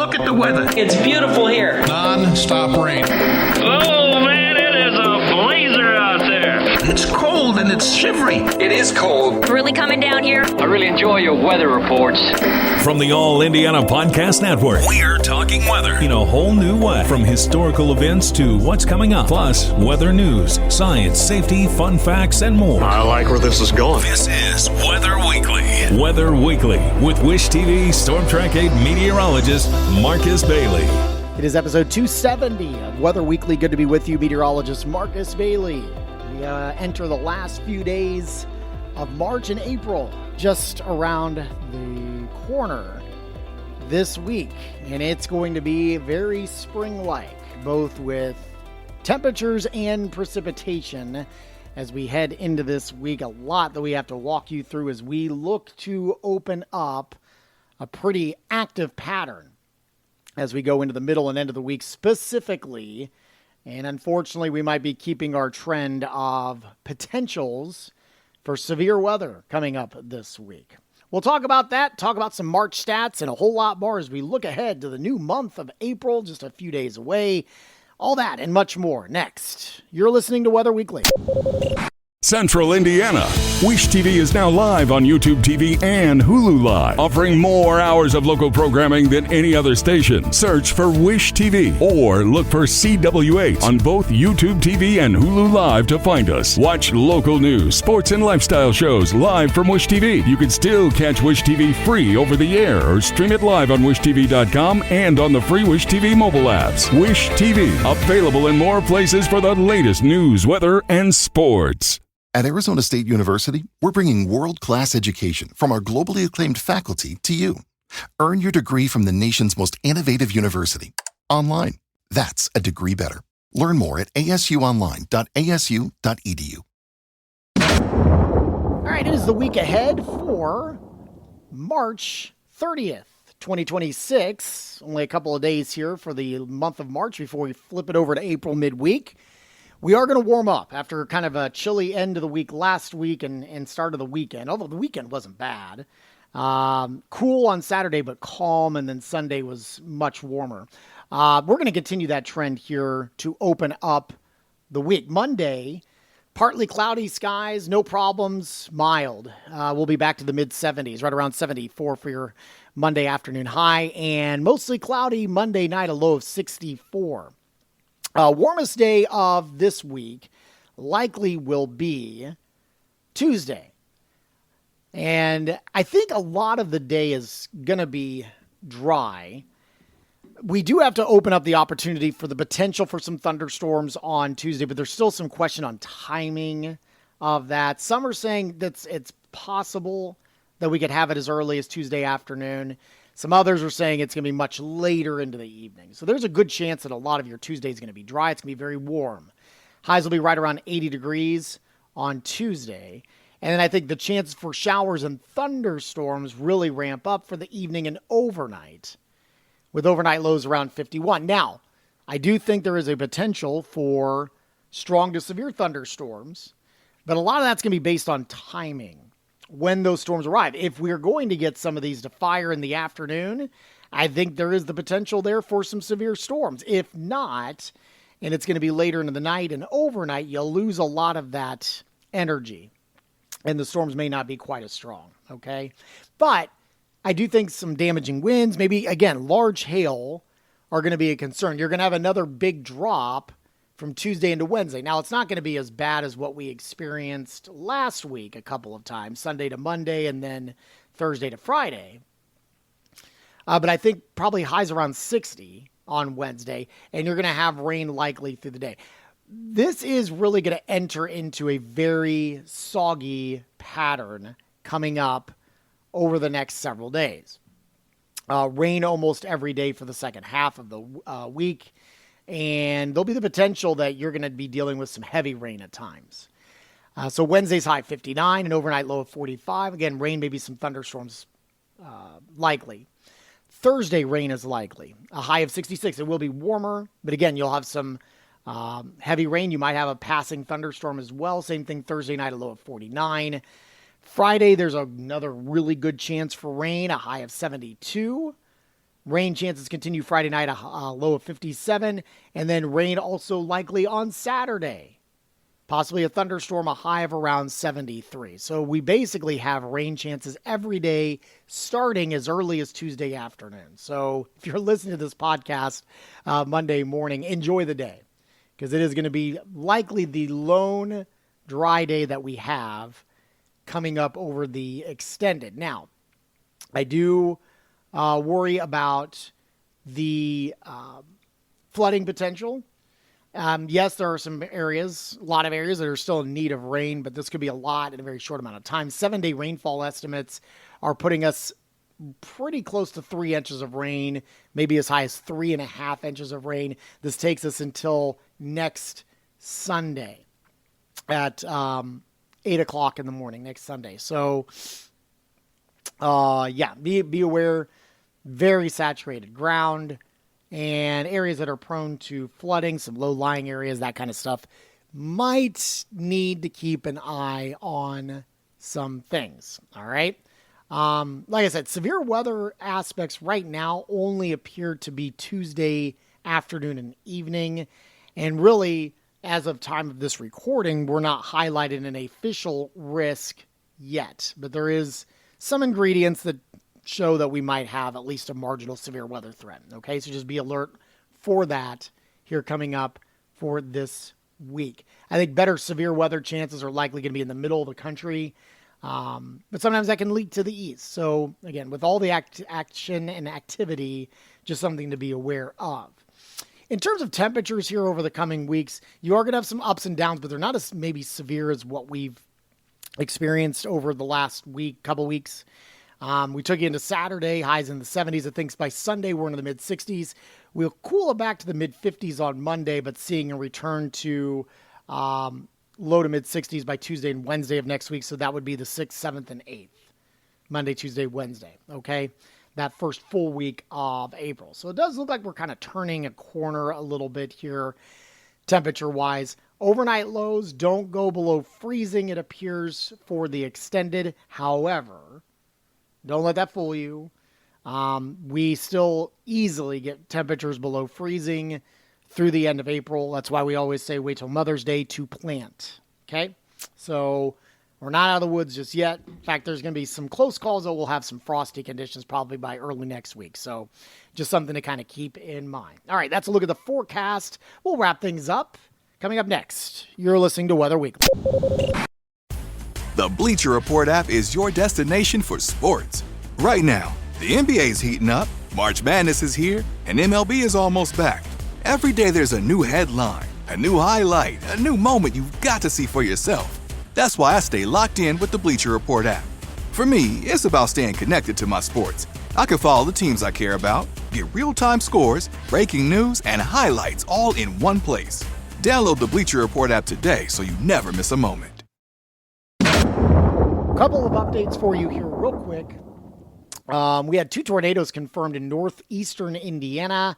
Look at the weather. It's beautiful here. Non-stop rain. Oh, man, it is a blazer out there. It's cold and it's shivery. It is cold. Really coming down here. I really enjoy your weather reports. From the All Indiana Podcast Network, we're talking weather in a whole new way. From historical events to what's coming up, plus weather news, science, safety, fun facts, and more. I like where this is going. This is Weather Weekly. Weather Weekly with Wish TV Storm Track 8 meteorologist Marcus Bailey. It is episode 270 of Weather Weekly. Good to be with you, meteorologist Marcus Bailey. We enter the last few days of March and April, just around the corner this week. And it's going to be very spring-like, both with temperatures and precipitation as we head into this week. A lot that we have to walk you through as we look to open up a pretty active pattern as we go into the middle and end of the week specifically. And unfortunately, we might be keeping our trend of potentials for severe weather coming up this week. We'll talk about that, talk about some March stats, and a whole lot more as we look ahead to the new month of April, just a few days away. All that and much more next. You're listening to Weather Weekly. Central Indiana. Wish TV is now live on YouTube TV and Hulu Live, offering more hours of local programming than any other station. Search for Wish TV or look for CW8 on both YouTube TV and Hulu Live to find us. Watch local news, sports, and lifestyle shows live from Wish TV. You can still catch Wish TV free over the air or stream it live on wishtv.com and on the free Wish TV mobile apps. Wish TV, available in more places for the latest news, weather, and sports. At Arizona State University, we're bringing world-class education from our globally acclaimed faculty to you. Earn your degree from the nation's most innovative university. Online. That's a degree better. Learn more at asuonline.asu.edu. All right, it is the week ahead for March 30th, 2026. Only a couple of days here for the month of March before we flip it over to April midweek. We are going to warm up after kind of a chilly end of the week last week and start of the weekend, although the weekend wasn't bad. Cool on Saturday, but calm, and then Sunday was much warmer. We're going to continue that trend here to open up the week. Monday, partly cloudy skies, no problems, mild. We'll be back to the mid-70s, right around 74 for your Monday afternoon high, and mostly cloudy Monday night, a low of 64. Warmest day of this week likely will be Tuesday. And I think a lot of the day is going to be dry. We do have to open up the opportunity for the potential for some thunderstorms on Tuesday, but there's still some question on timing of that. Some are saying that it's possible that we could have it as early as Tuesday afternoon. Some others are saying it's going to be much later into the evening. So there's a good chance that a lot of your Tuesday is going to be dry. It's going to be very warm. Highs will be right around 80 degrees on Tuesday. And then I think the chances for showers and thunderstorms really ramp up for the evening and overnight, with overnight lows around 51. Now, I do think there is a potential for strong to severe thunderstorms, but a lot of that's going to be based on timing. When those storms arrive. If we're going to get some of these to fire in the afternoon, I think there is the potential there for some severe storms. If not, and it's going to be later into the night and overnight, you'll lose a lot of that energy, and the storms may not be quite as strong, okay? But I do think some damaging winds, maybe, again, large hail are going to be a concern. You're going to have another big drop from Tuesday into Wednesday. Now, it's not going to be as bad as what we experienced last week a couple of times, Sunday to Monday and then Thursday to Friday. But I think probably highs around 60 on Wednesday, and you're going to have rain likely through the day. This is really going to enter into a very soggy pattern coming up over the next several days. Rain almost every day for the second half of the week. And there'll be the potential that you're going to be dealing with some heavy rain at times. So Wednesday's high 59, an overnight low of 45. Again, rain, maybe some thunderstorms likely. Thursday, rain is likely. A high of 66. It will be warmer, but again, you'll have some heavy rain. You might have a passing thunderstorm as well. Same thing Thursday night, a low of 49. Friday, there's another really good chance for rain, a high of 72. Rain chances continue Friday night, a low of 57, and then rain also likely on Saturday. Possibly a thunderstorm, a high of around 73. So we basically have rain chances every day starting as early as Tuesday afternoon. So if you're listening to this podcast Monday morning, enjoy the day, because it is going to be likely the lone dry day that we have coming up over the extended. Now, I do worry about the flooding potential. Yes, there are some areas, a lot of areas that are still in need of rain, but this could be a lot in a very short amount of time. 7-day rainfall estimates are putting us pretty close to 3 inches of rain, maybe as high as 3.5 inches of rain. This takes us until next Sunday at 8 o'clock in the morning, next Sunday. So, be aware, very saturated ground. And areas that are prone to flooding, some low-lying areas, that kind of stuff, might need to keep an eye on some things, all right? Like I said, severe weather aspects right now only appear to be Tuesday afternoon and evening. And really, as of time of this recording, we're not highlighted an official risk yet. But there is some ingredients that show that we might have at least a marginal severe weather threat. Okay, so just be alert for that here coming up for this week. I think better severe weather chances are likely going to be in the middle of the country, but sometimes that can leak to the east. So again, with all the action and activity, just something to be aware of. In terms of temperatures here over the coming weeks, you are going to have some ups and downs, but they're not as maybe severe as what we've experienced over the last couple weeks. We took you into Saturday, highs in the 70s. I think by Sunday, we're in the mid-60s. We'll cool it back to the mid-50s on Monday, but seeing a return to low to mid-60s by Tuesday and Wednesday of next week. So that would be the 6th, 7th, and 8th. Monday, Tuesday, Wednesday. Okay? That first full week of April. So it does look like we're kind of turning a corner a little bit here, temperature-wise. Overnight lows don't go below freezing, it appears, for the extended. However, don't let that fool you. We still easily get temperatures below freezing through the end of April. That's why we always say wait till Mother's Day to plant. Okay? So we're not out of the woods just yet. In fact, there's going to be some close calls that we'll have some frosty conditions probably by early next week. So just something to kind of keep in mind. All right, that's a look at the forecast. We'll wrap things up. Coming up next, you're listening to Weather Weekly. The Bleacher Report app is your destination for sports. Right now, the NBA's heating up, March Madness is here, and MLB is almost back. Every day there's a new headline, a new highlight, a new moment you've got to see for yourself. That's why I stay locked in with the Bleacher Report app. For me, it's about staying connected to my sports. I can follow the teams I care about, get real-time scores, breaking news, and highlights all in one place. Download the Bleacher Report app today so you never miss a moment. Couple of updates for you here real quick. We had 2 tornadoes confirmed in northeastern Indiana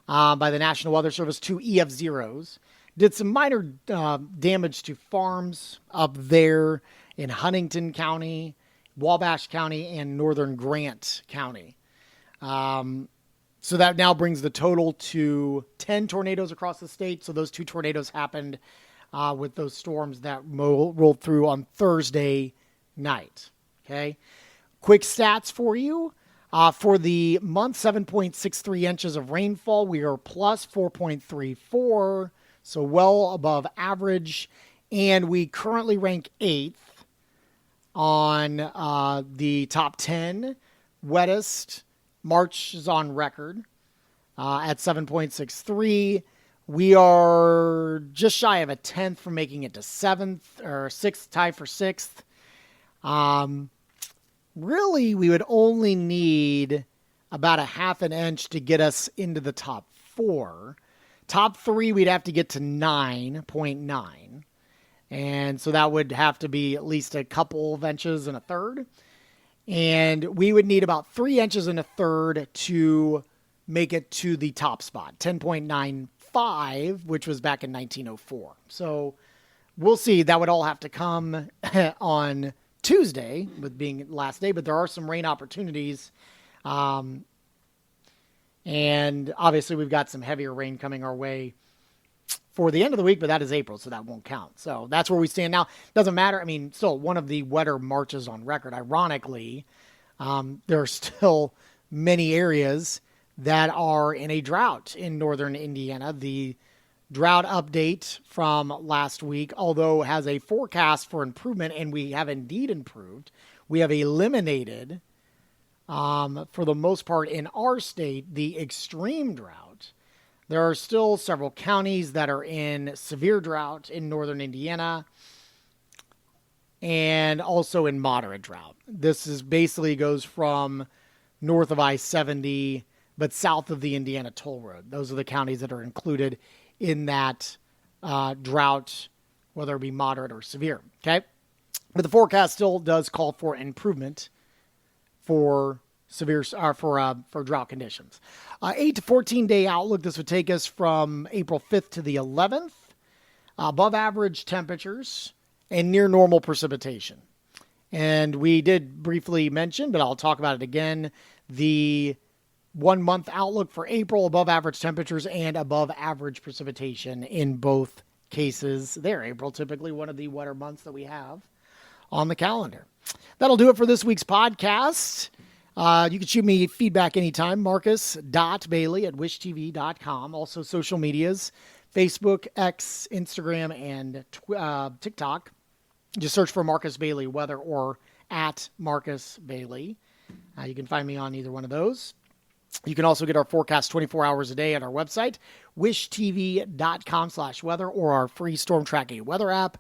by the National Weather Service, 2 EF0s. Did some minor damage to farms up there in Huntington County, Wabash County, and northern Grant County. So that now brings the total to 10 tornadoes across the state. So those 2 tornadoes happened with those storms that rolled through on Thursday night. Okay. Quick stats for you. For the month, 7.63 inches of rainfall. We are plus 4.34, so well above average. And we currently rank 8th on the top 10 wettest Marches on record at 7.63. We are just shy of a 10th from making it to 7th or 6th, tie for 6th. Really, we would only need about a half an inch to get us into the top 4. Top 3, we'd have to get to 9.9. And so that would have to be at least a couple of inches and a third. And we would need about 3 inches and a third to make it to the top spot, 10.95, which was back in 1904. So we'll see. That would all have to come on Tuesday, with being last day, but there are some rain opportunities And obviously we've got some heavier rain coming our way for the end of the week, but that is April, so that won't count. So that's where we stand now. Doesn't matter. I mean, still one of the wetter Marches on record. Ironically, there are still many areas that are in a drought in northern Indiana. The drought update from last week, although has a forecast for improvement, and we have indeed improved. We have eliminated, for the most part in our state, the extreme drought. There are still several counties that are in severe drought in northern Indiana and also in moderate drought. This is basically goes from north of I-70, but south of the Indiana Toll Road. Those are the counties that are included in that drought, whether it be moderate or severe. Okay, but the forecast still does call for improvement for severe for drought conditions. 8 to 14 day outlook. This would take us from April 5th to the 11th. Above average temperatures and near normal precipitation. And we did briefly mention, but I'll talk about it again, the 1 month outlook for April, above average temperatures and above average precipitation in both cases there. April, typically one of the wetter months that we have on the calendar. That'll do it for this week's podcast. You can shoot me feedback anytime, marcus.bailey@wishtv.com. Also social medias, Facebook, X, Instagram, and TikTok. Just search for Marcus Bailey Weather or at Marcus Bailey. You can find me on either one of those. You can also get our forecast 24 hours a day at our website, wishtv.com/weather, or our free Storm Track 8 weather app.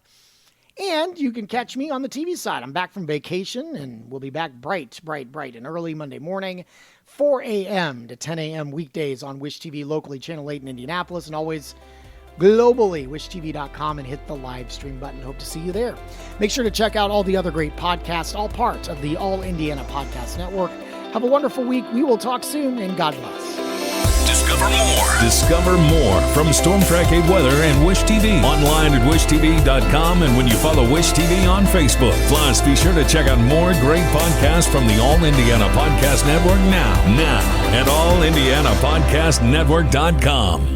And you can catch me on the TV side. I'm back from vacation, and we'll be back bright and early Monday morning, 4 a.m. to 10 a.m. weekdays on Wish TV, locally Channel 8 in Indianapolis, and always globally, wishtv.com, and hit the live stream button. Hope to see you there. Make sure to check out all the other great podcasts, all part of the All Indiana Podcast Network. Have a wonderful week. We will talk soon, and God bless. Discover more from Storm Track 8 Weather and Wish TV. Online at wishtv.com, and when you follow Wish TV on Facebook. Plus, be sure to check out more great podcasts from the All Indiana Podcast Network now at allindianapodcastnetwork.com.